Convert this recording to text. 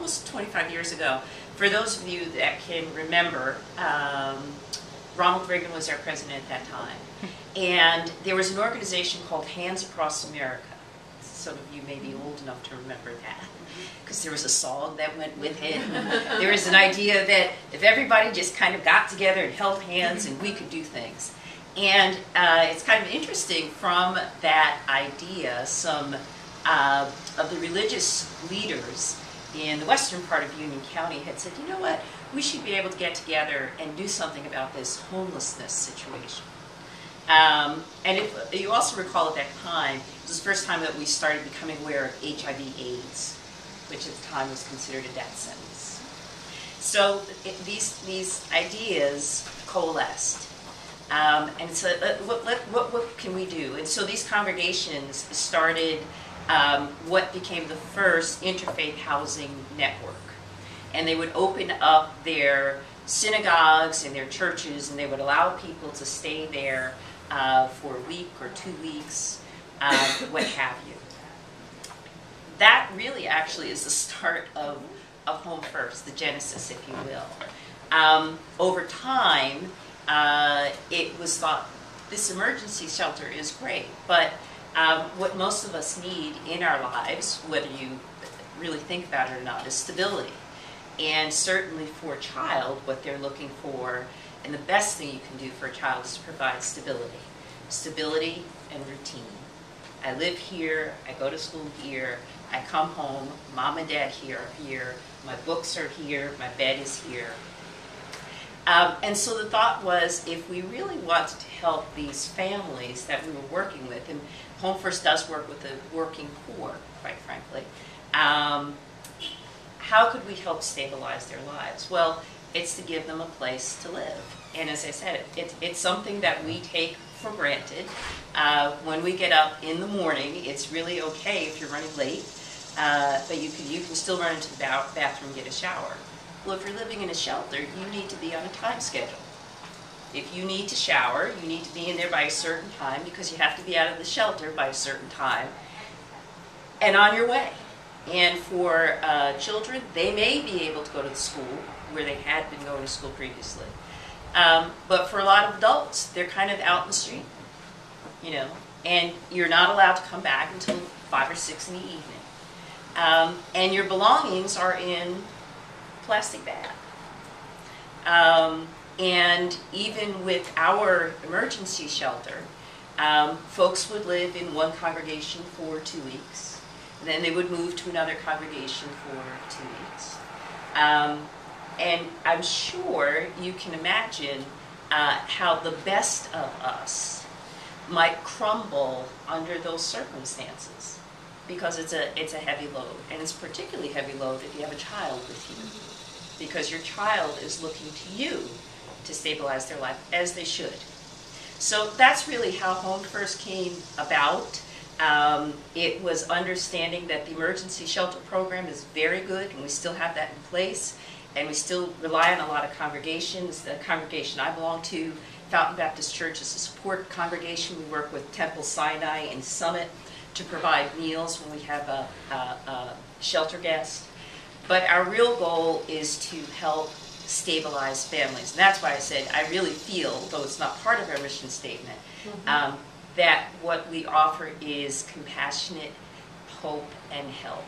almost 25 years ago. For those of you that can remember, Ronald Reagan was our president at that time. And there was an organization called Hands Across America. Some of you may be old enough to remember that, because there was a song that went with it. There was an idea that if everybody just kind of got together and held hands, and we could do things. And it's kind of interesting, from that idea, some of the religious leaders in the western part of Union County had said, you know what, we should be able to get together and do something about this homelessness situation. And if you also recall, at that time, it was the first time that we started becoming aware of HIV/AIDS, which at the time was considered a death sentence. So these ideas coalesced. And so what can we do? And so these congregations started what became the first interfaith housing network. And they would open up their synagogues and their churches, and they would allow people to stay there for a week or 2 weeks, what have you. That really actually is the start of HomeFirst, the genesis, if you will. Over time, it was thought, this emergency shelter is great, but what most of us need in our lives, whether you really think about it or not, is stability. And certainly for a child, what they're looking for, and the best thing you can do for a child, is to provide stability. Stability and routine. I live here, I go to school here, I come home, mom and dad here are here, my books are here, my bed is here. And so the thought was, if we really wanted to help these families that we were working with, and HomeFirst does work with the working poor, quite frankly, how could we help stabilize their lives? Well, it's to give them a place to live. And as I said, it's something that we take for granted. When we get up in the morning, it's really okay if you're running late, but you can still run into the bathroom and get a shower. Well, if you're living in a shelter, you need to be on a time schedule. If you need to shower, you need to be in there by a certain time, because you have to be out of the shelter by a certain time and on your way. And for children, they may be able to go to the school where they had been going to school previously. But for a lot of adults, they're kind of out in the street, you know, and you're not allowed to come back until 5 or 6 in the evening. And your belongings are in plastic bag. And even with our emergency shelter, folks would live in one congregation for 2 weeks. And then they would move to another congregation for 2 weeks. And I'm sure you can imagine how the best of us might crumble under those circumstances, because it's a heavy load. And it's a particularly heavy load if you have a child with you, because your child is looking to you to stabilize their life, as they should. So that's really how HomeFirst came about. It was understanding that the emergency shelter program is very good, and we still have that in place, and we still rely on a lot of congregations. The congregation I belong to, Fountain Baptist Church, is a support congregation. We work with Temple Sinai and Summit to provide meals when we have a shelter guest. But our real goal is to help stabilize families. And that's why I said I really feel, though it's not part of our mission statement, that what we offer is compassionate hope and help.